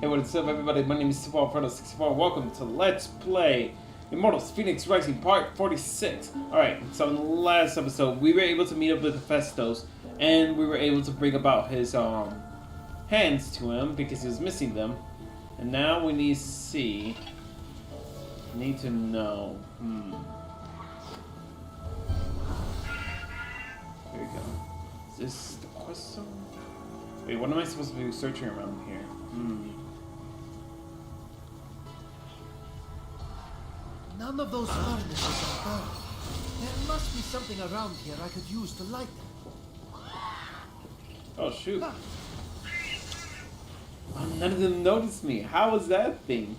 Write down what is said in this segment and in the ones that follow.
Hey, what is up, everybody? My name is 64. Welcome to Let's Play Immortals Fenyx Rising Part 46. Alright, so in the last episode, we were able to meet up with Hephaestus, and we were able to bring about his hands to him because he was missing them. And now we need to see. Need to know. There we go. Is this the quest zone? Wait, what am I supposed to be searching around here? None of those furnaces are burned. There must be something around here I could use to light them. Oh, shoot. Oh, none of them noticed me. How was that thing?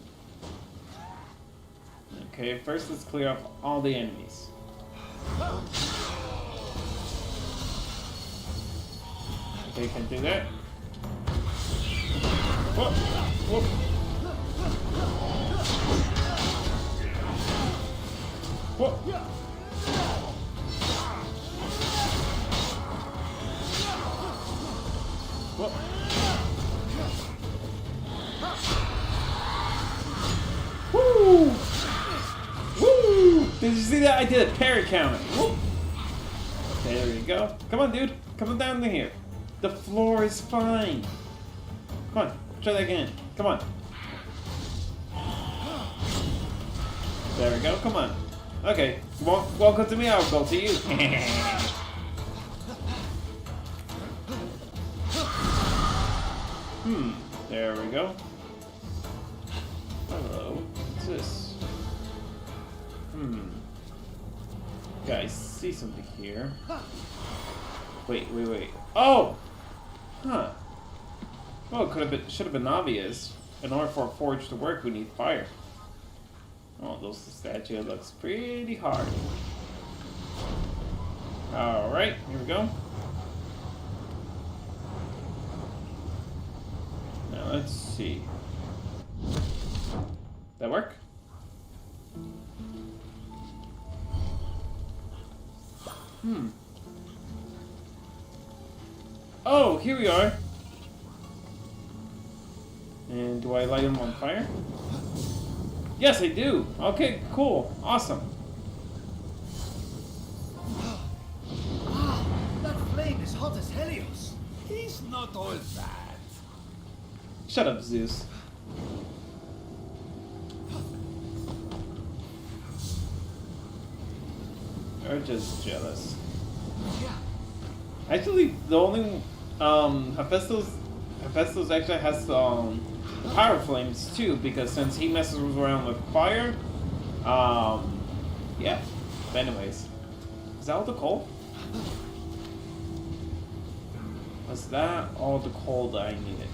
Okay, first let's clear off all the enemies. Okay, can do that. Whoop! Whoop! Whoop! Whoop! Woo! Woo! Did you see that? I did a parry counter. Whoop! There we go. Come on, dude. Come on down here. The floor is fine. Come on. Try that again. Come on. There we go. Come on. Okay. Welcome to me. I'll go to you. There we go. Hello. What's this? Guys, see something here. Wait. Oh! Huh. Well, should have been obvious. In order for a forge to work, we need fire. Oh, those statue looks pretty hard. Alright, here we go. Now let's see. That work? Oh, here we are. And do I light them on fire? Yes, I do. Okay, cool. Awesome. Wow, that flame is hot as Helios. He's not all that. Shut up, Zeus. Or just jealous. Yeah. Actually, the only Hephaestus actually has power flames too, because since he messes around with fire, yeah. But anyways, is that all the coal? Was that all the coal that I needed?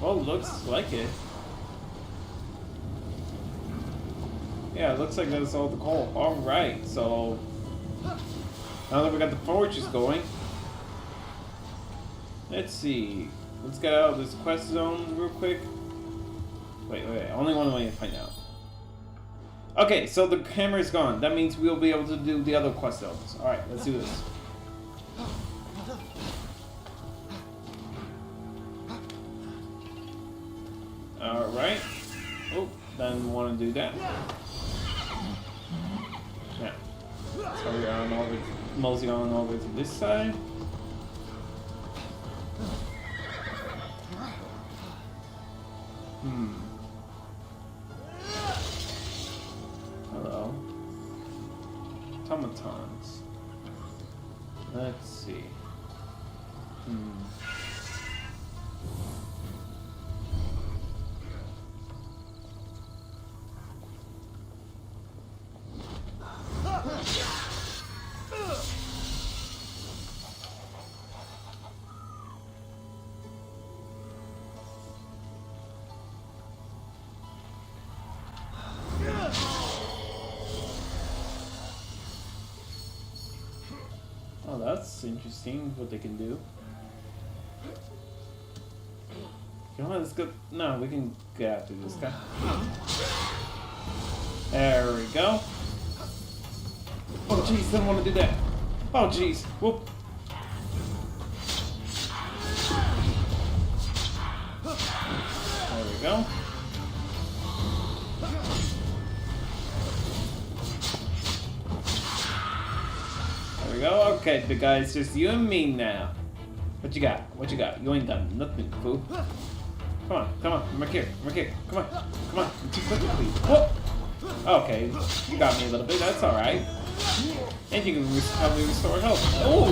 Well, looks like it. Yeah, it looks like that's all the coal. Alright, so now that we got the forges going, let's see. Let's get out of this quest zone real quick. Wait. Only one way to find out. Okay, so the hammer is gone. That means we'll be able to do the other quest zones. Alright, let's do this. Alright. Oh, then want to do that. Yeah. So we're on over, mosey on over to this side. Hello. Automatons. Let's see. Oh, that's interesting what they can do. You know what, let's go. No, we can get after this guy. There we go. Oh, jeez, didn't want to do that. Oh, jeez. Whoop. we go. There we go. Okay, big guy, it's just you and me now. What you got? What you got? You ain't done nothing, fool. Come on, come on. I'm right here. I'm right here. Come on. Come on. I'm too quick, please. Whoop! Okay, you got me a little bit. That's alright. And you can help me restore health. Oh!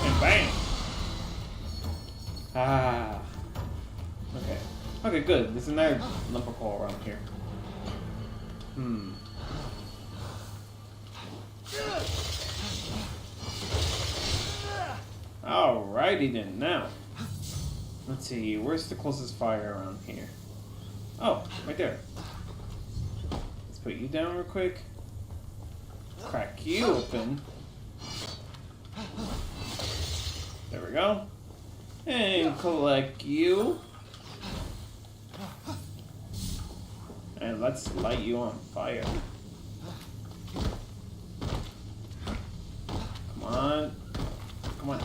And bang! Ah. Okay. Okay, good. There's another lump of coal around here. Alrighty then, now. Let's see, where's the closest fire around here? Oh, right there. Let's put you down real quick. Crack you open. There we go. And collect you. And let's light you on fire. Come on. Come on.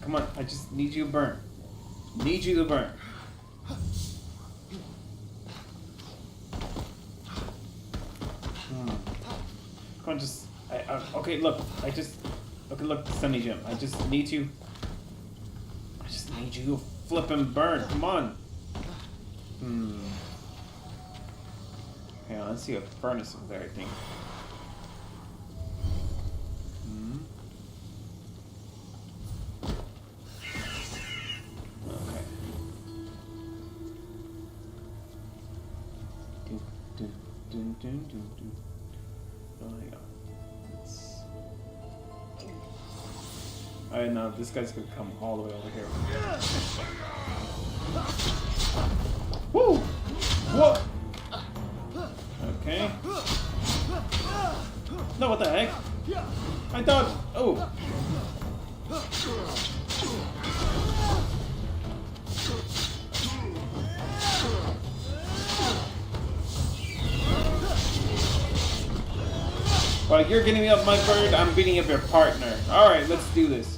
Come on. I just need you to burn. Need you to burn. Come on, just... okay, look. Okay, look, Sunny Jim. I just need you to flip and burn. Come on. Yeah, let's see a furnace over there, I think. Okay. Oh, hang on. Alright, now this guy's gonna come all the way over here. Woo! What? Okay. No, what the heck? I thought. Oh. Well, you're getting up my bird, I'm beating up your partner. Alright, let's do this.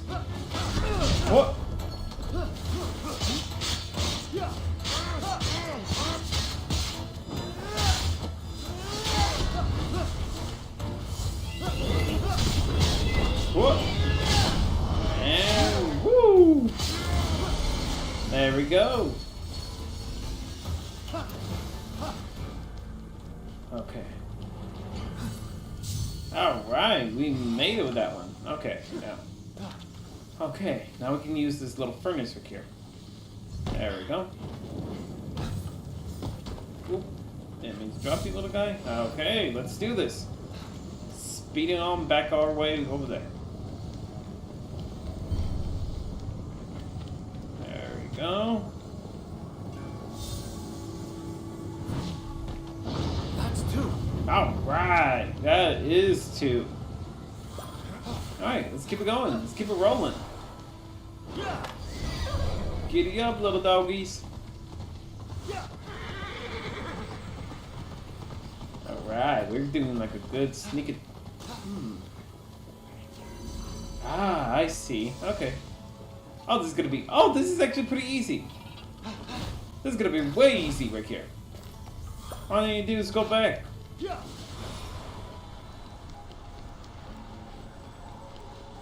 What? What? And woo! There we go. Okay. Alright, we made it with that one. Okay, now. Okay, now we can use this little furnace hook here. There we go. Oop. That means drop you, little guy. Okay, let's do this. Speeding on back our way over there. There we go. That's two. Alright, that is two. Alright, let's keep it going. Let's keep it rolling. Giddy up, little doggies. Alright, we're doing like a good sneaky. Ah, I see. Okay. Oh, this is gonna be. Oh, this is actually pretty easy. This is gonna be way easy right here. All I need to do is go back.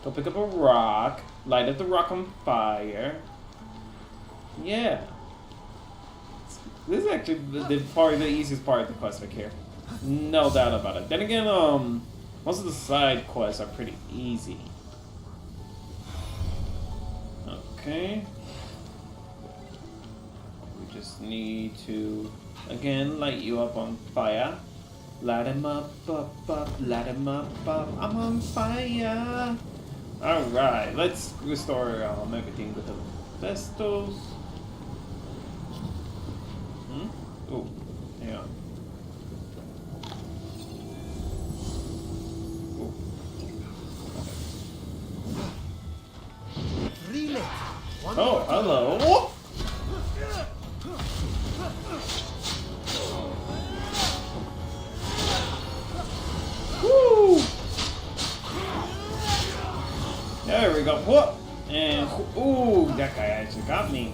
Go pick up a rock, light up the rock on fire. Yeah. This is actually probably the easiest part of the quest right here. No doubt about it. Then again, most of the side quests are pretty easy. Okay. We just need to, again, light you up on fire. Light him up, light him up, I'm on fire. Alright, let's restore everything with the Vestos. Oh, hang on. Oh. Okay. Relit. Oh, hello. Oh. Woo! There we go. Whoop! And ooh, that guy actually got me.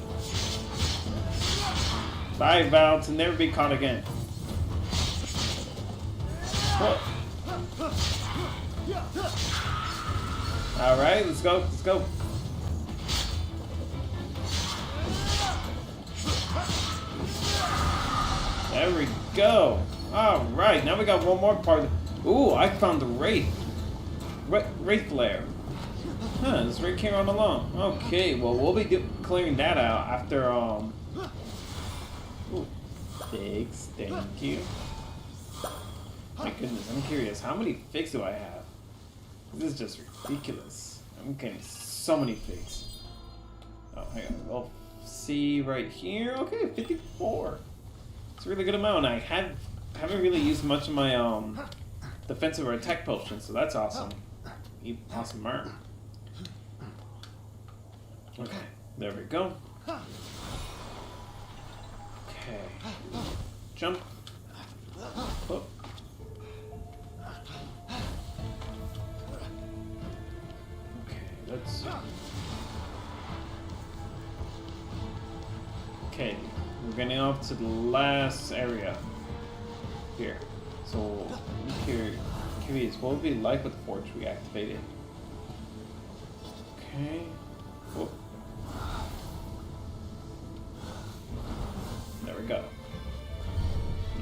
I vow to never be caught again. Whoop. All right, let's go. Let's go. There we go. All right, now we got one more part. Ooh, I found the Wraith. Wraith Lair. Huh, this Wraith came on along. Okay, well, we'll be clearing that out after, Ooh, thanks, thank you. My goodness, I'm curious. How many figs do I have? This is just ridiculous. I'm getting so many figs. Oh, hang on. We'll see right here. Okay, 54. It's a really good amount. I haven't really used much of my defensive or attack potions, so that's awesome. Awesome arm. Okay, there we go. Okay. Jump. Oh. Okay, let's see. Okay, we're getting off to the last area here. So, curious, what would it be like with the forge we activated? Okay. Whoa. There we go.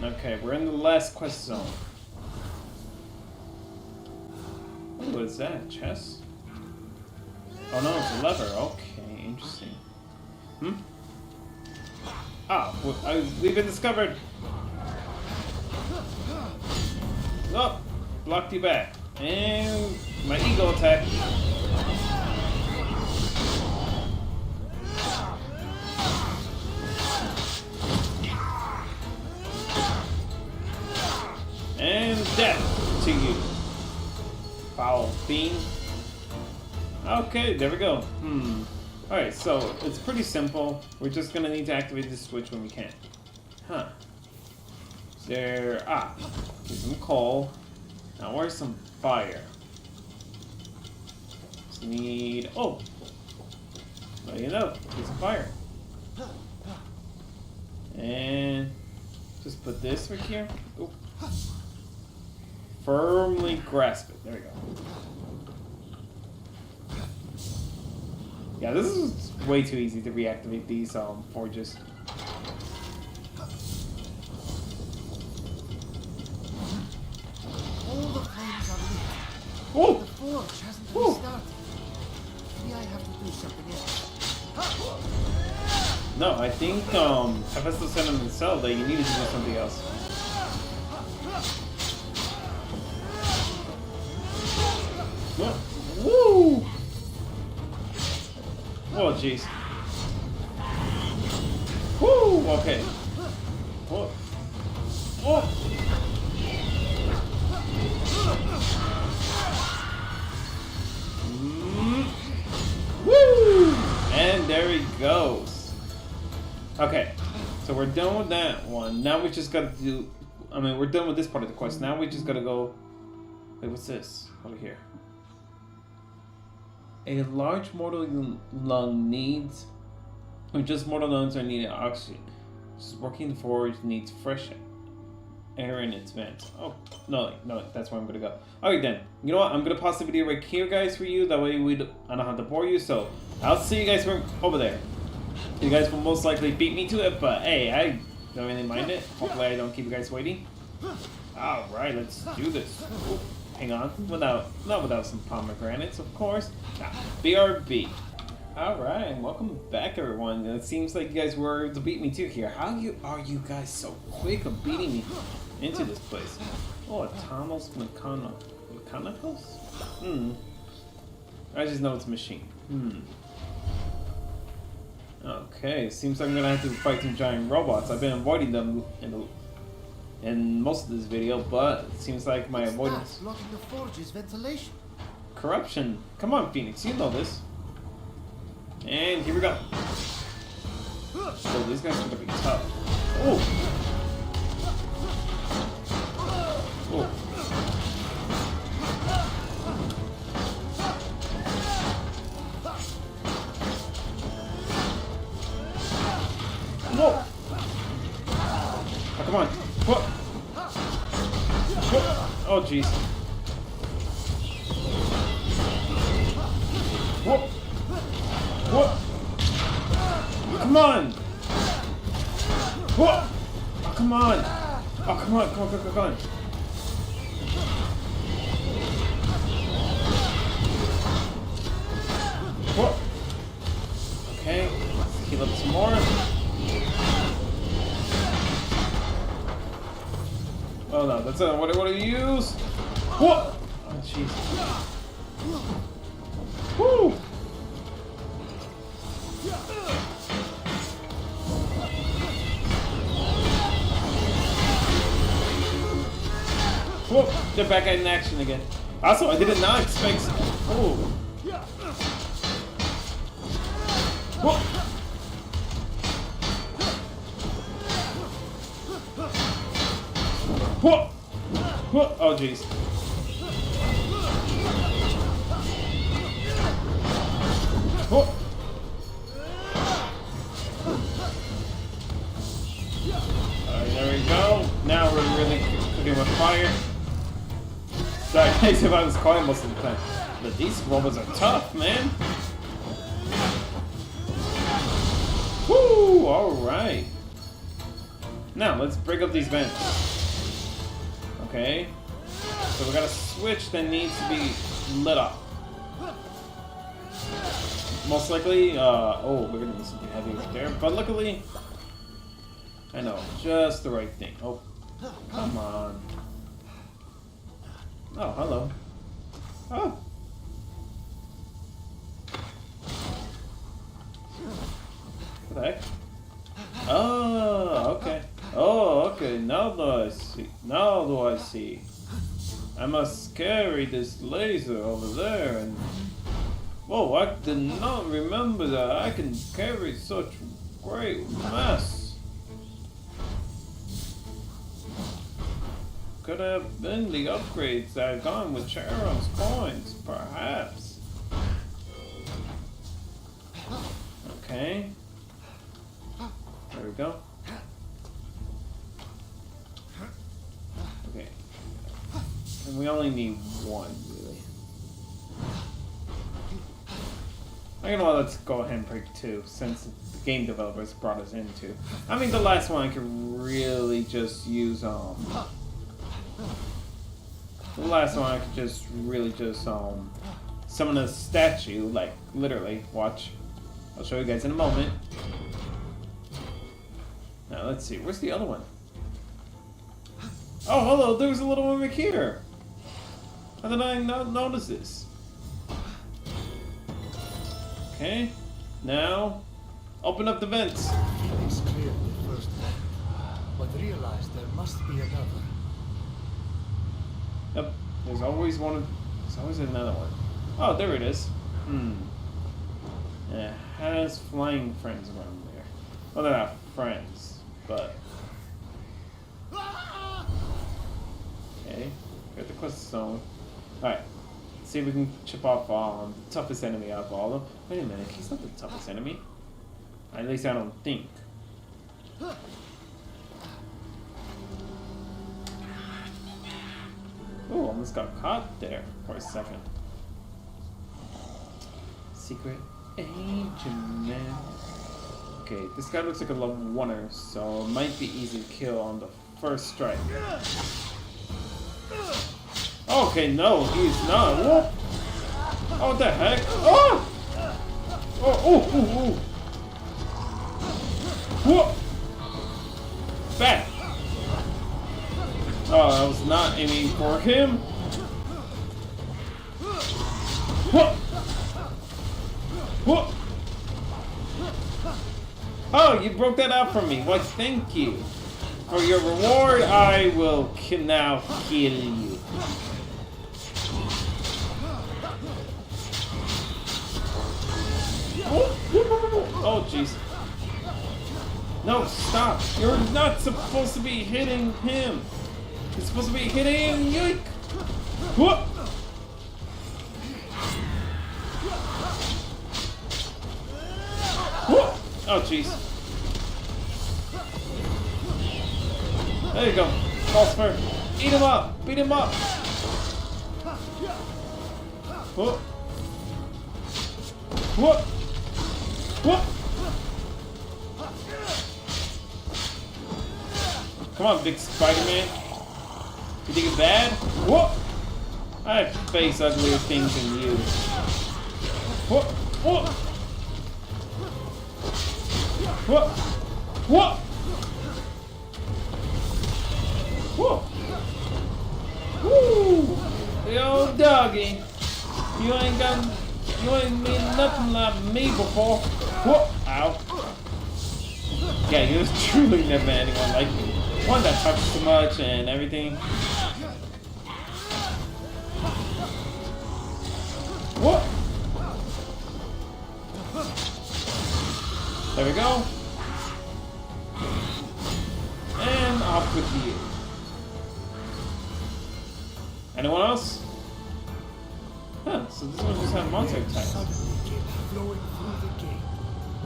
Okay, we're in the last quest zone. Ooh, what is that? Chest? Oh no, it's a lever. Okay, interesting. Ah, we've been discovered. Oh, blocked you back. And my ego attack. And death to you, foul fiend. Okay, there we go. Alright, so it's pretty simple. We're just gonna need to activate this switch when we can. Huh. Here's some coal. Now where's some fire? Just need, well, you know, here's some fire. And just put this right here. Ooh. Firmly grasp it. There we go. Yeah, this is way too easy to reactivate these forges. All the flames are lit. Whoa! The forge hasn't restarted. Maybe I have to do something else. No, I think Hephaestus said himself that you needed to do something else. Woo! Oh, jeez. Woo! Okay. Whoa. Oh! Woo! And there he goes. Okay. So we're done with that one. Now we just gotta do... we're done with this part of the quest. Now we just gotta go... Wait, what's this? Over here. A large mortal lung needs... just mortal lungs are needed oxygen. Just working the forge needs fresh air in its vents. Oh, no, that's where I'm gonna go. Alright then, you know what? I'm gonna pause the video right here, guys, for you. That way I don't have to bore you. So, I'll see you guys from over there. You guys will most likely beat me to it, but hey, I don't really mind it. Hopefully I don't keep you guys waiting. Alright, let's do this. Ooh, hang on, not without some pomegranates, of course. Nah, BRB. Alright, welcome back everyone. It seems like you guys were able to beat me too here. How are you guys so quick of beating me into this place? Oh, a Thomas Mechanicals? I just know it's a machine. Okay, seems like I'm gonna have to fight some giant robots. I've been avoiding them in most of this video, but it seems like my avoidance... blocking the forge's ventilation. Corruption. Come on, Phoenix, you know this. And here we go. So these guys are gonna be tough. Oh! Oh! on. Whoop. Whoop. Oh, jeez. Whoop. Whoop. Come on. Whoop. Oh, come on. Oh, come on. Come on, come on, come on. Whoop. Okay. Let's heal up some more. Oh no, that's not what I want to use. Whoop! Oh jeez. Woo! Whoop! They're back in action again. Also, I did not expect. Oh. Whoop! Whoop! Whoop! Oh jeez. Whoop! Alright, there we go. Now we're really cooking with fire. Sorry guys if I was quiet most of the time. But these robots are tough, man. Woo! Alright. Now let's break up these vents. Okay. So we got a switch that needs to be lit up. Most likely, oh, we're gonna need something heavy right there. But luckily, I know, just the right thing. Oh, come on. Oh, hello. Oh. What the heck? Oh, okay. Oh, okay. Now do I see. Now do I see. I must carry this laser over there and... Whoa, I did not remember that I can carry such great mass. Could have been the upgrades that I've gone with Charon's coins, perhaps. Okay. There we go. Okay. And we only need one, really. You know what, let's go ahead and break two, since the game developers brought us into. I mean, the last one I could really just use, the last one I could just really just, summon a statue, like, literally, watch. I'll show you guys in a moment. Now, let's see, where's the other one? Oh, hello, there's a little one right here! How did I not notice this? Okay, now, open up the vents. It's clear the first one, but realize there must be another. Yep, there's always one. There's always another one. Oh, there it is. It has flying friends around there. Well, they're not friends, but okay. Got the quest zone. All right. See if we can chip off the toughest enemy out of all of them. Wait a minute, he's not the toughest enemy. At least I don't think. Oh, almost got caught there for a second. Secret agent man. Okay, this guy looks like a level 1er, so it might be easy to kill on the first strike. Okay, no, he's not. Whoa. Oh, what the heck? Oh! Oh, oh, oh, oh. Whoa! Back! Oh, I was not aiming for him. Whoa! Whoa! Oh, you broke that out for me. Why, thank you. For your reward, I will now kill you. Oh, jeez. No, stop. You're not supposed to be hitting him. You're supposed to be hitting him. Yoink. Whoop. Whoop. Oh, jeez. There you go. Phosphor. Eat him up. Beat him up. Whoop. Whoop. Whoop. Come on, big Spider-Man. You think it's bad? Whoop. I face uglier things than you. Whoop. Whoop. Whoop. Whoop. Whoop. Woo. Yo, doggy. You ain't been nothing like me before. Whoop. Ow. Yeah, he was truly never anyone like me. One that talks too much and everything. Whoop. There we go. And off with you. Anyone else? Huh, so this one just had monster attacks. Suddenly came flowing through the gate,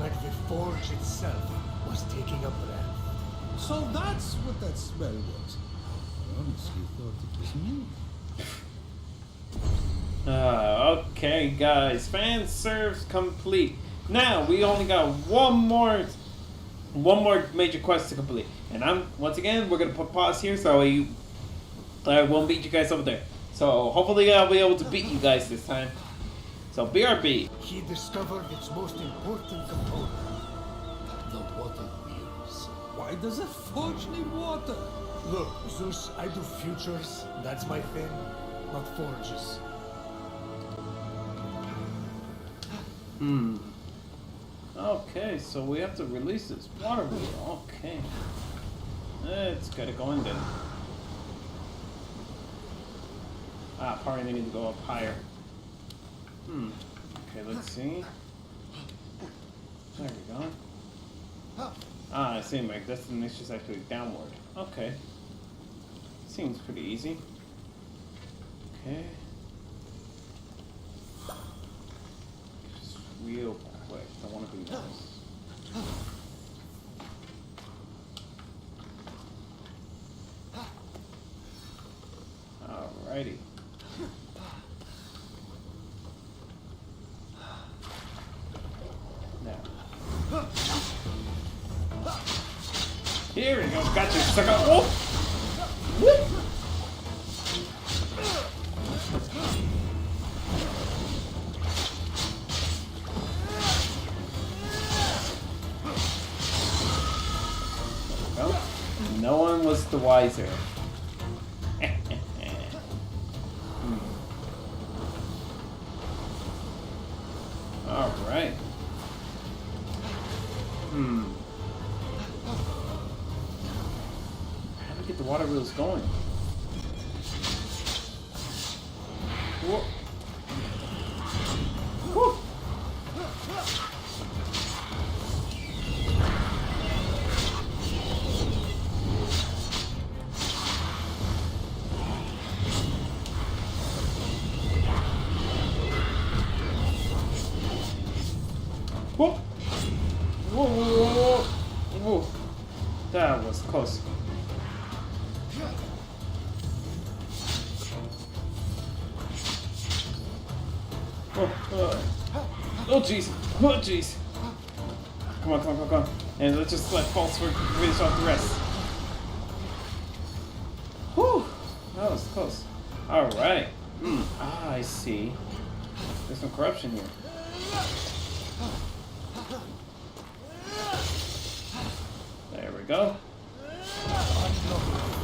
like the forge itself was taking a breath. So that's what that smell was. I honestly thought it was me. Okay, guys. Fan serves complete. Now we only got one more major quest to complete, and once again we're gonna put pause here so I won't beat you guys over there. So hopefully I'll be able to beat you guys this time. So BRB. He discovered its most important component, the water wheels. Why does a forge need water? Look, Zeus, I do futures. That's my thing, not forges. Okay, so we have to release this water wheel. Okay. Let's get it going then. Probably need to go up higher. Okay, let's see. There we go. I see, my destination is actually downward. Okay. Seems pretty easy. Okay. Just real quick. I want to do this. Alrighty. Now. Here we go. Gotcha, sucker. Oh! Whoop! No one was the wiser. All right. How do we get the water wheels going? Whoa. Whoa. Whoa. Whoa, whoa, whoa, whoa. That was close. Oh jeez. Oh jeez. Come on, come on, come on, come on. And let's just let Falsework finish off the rest. Whew. That was close. Alright. I see. There's some corruption here. There we go. Unlocking the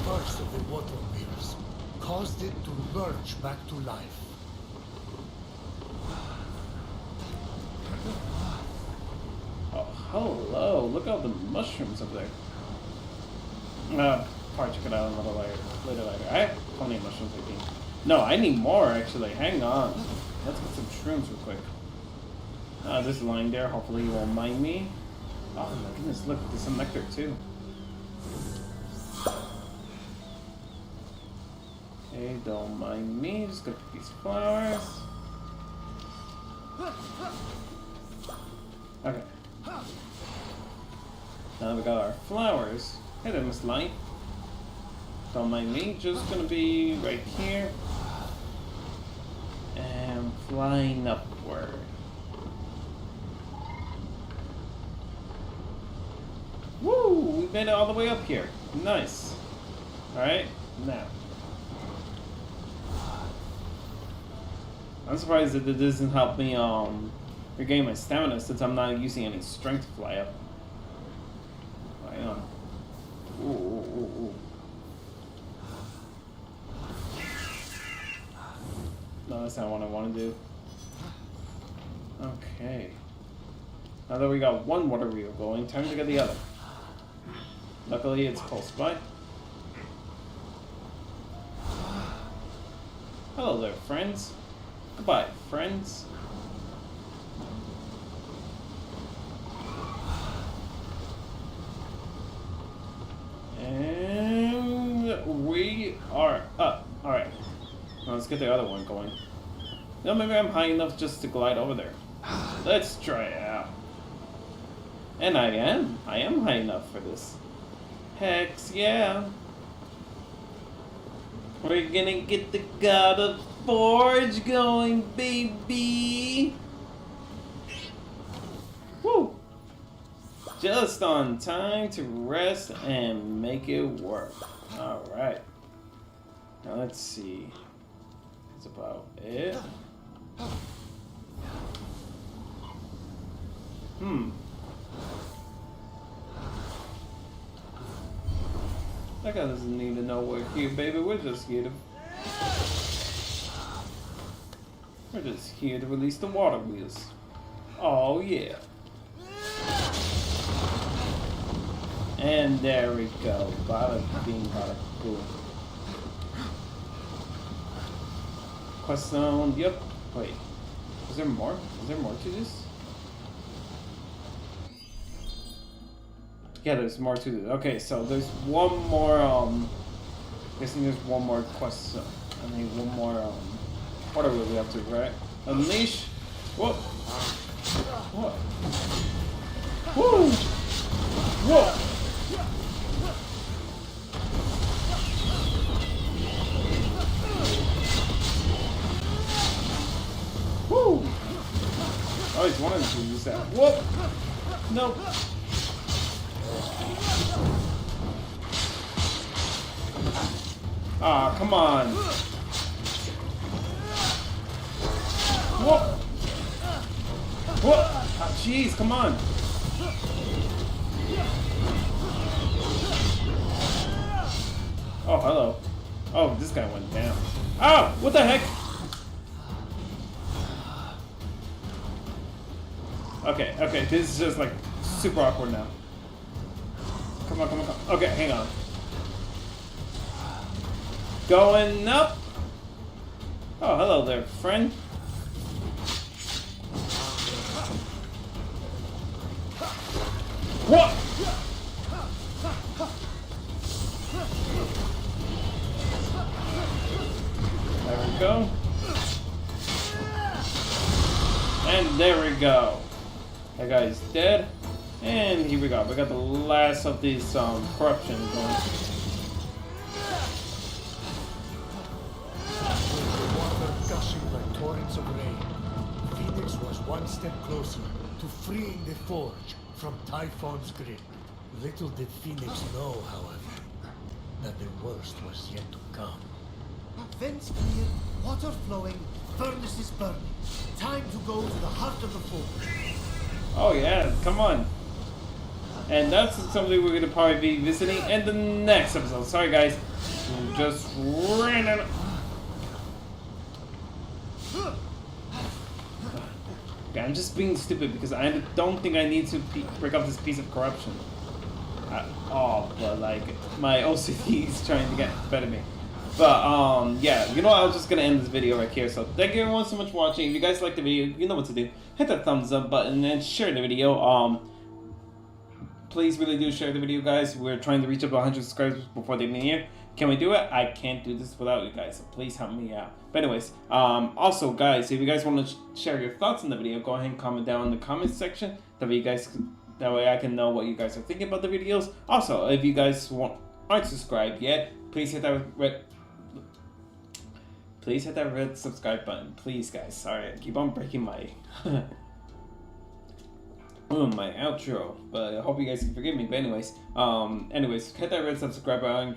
first of the water wheels caused it to lurch back to life. Oh, hello. Look at all the mushrooms up there. Probably check it out a little later. I have plenty of mushrooms, I think. No, I need more, actually. Hang on. Let's get some shrooms real quick. There's a line there. Hopefully you won't mind me. Oh my goodness, look. There's some nectar, too. Okay, don't mind me. Just gonna pick these flowers. Okay. Now we got our flowers. Hey there, Miss Light. Don't mind me, just gonna be right here. And flying upward. Woo! We made it all the way up here. Nice. Alright, now. I'm surprised that it doesn't help me regain my stamina since I'm not using any strength to fly up. Fly on. Ooh, ooh, ooh, ooh. No, that's not what I want to do. Okay. Now that we got one water wheel going, time to get the other. Luckily, it's close by. Hello there, friends. Goodbye, friends. And we are up. Alright. Now let's get the other one going. No, maybe I'm high enough just to glide over there. Let's try it out. And I am high enough for this. Hex, yeah. We're gonna get the God of Forge going, baby. Woo! Just on time to rest and make it work. Alright. Now let's see. That's about it. That guy doesn't need to know we're here, baby. We're just here to release the water wheels. Oh yeah. And there we go. Bada bing, bada boom. Quest zone. Yep. Wait. Is there more? Is there more to this? Yeah, there's more to this. Okay, so there's one more, guessing there's one more quest zone. I mean, one more, water wheel we have to, right? Unleash. Whoa. What? Woo! Whoa! Woo! I always wanted to use that. Whoop! Nope. Ah, come on. Whoop! Whoop! Ah, jeez, come on. Oh, hello. Oh, this guy went down. Oh, what the heck? Okay, okay, this is just like super awkward now. Come on, come on, come on. Okay, hang on. Going up. Oh, hello there, friend. What? There we go. And there we go. That guy's dead. And here we go. We got the last of these corruption going. Gushing like torrents of rain, Phoenix was one step closer to freeing the Forge from Typhon's grip. Little did Phoenix know, however, that the worst was yet to come. Vents clear, water flowing, furnaces burning. Time to go to the heart of the Forge. Oh yeah, come on. And that's something we're gonna probably be visiting in the next episode. Sorry guys, just ran out. Okay, I'm just being stupid because I don't think I need to break up this piece of corruption at all, but like my OCD is trying to get better at me. But yeah, you know what, I was just gonna end this video right here. So thank you everyone so much for watching. If you guys liked the video, you know what to do. Hit that thumbs up button and share the video. Please really do share the video, guys. We're trying to reach up to 100 subscribers before the end of the year. Can we do it? I can't do this without you guys, so please help me out. But anyways, also guys, if you guys want to share your thoughts on the video, go ahead and comment down in the comments section. That way I can know what you guys are thinking about the videos. Also, if you guys aren't subscribed yet, Please hit that red subscribe button, please, guys. Sorry, I keep on breaking my my outro, but I hope you guys can forgive me. But anyways, hit that red subscribe button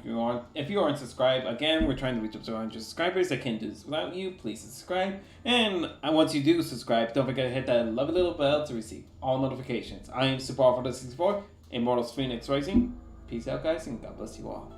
if you aren't subscribed. Again, we're trying to reach up to 100 subscribers. I can't do this without you. Please subscribe, and once you do subscribe, don't forget to hit that lovely little bell to receive all notifications. I am Super 64, Immortals Fenyx Rising. Peace out, guys, and God bless you all.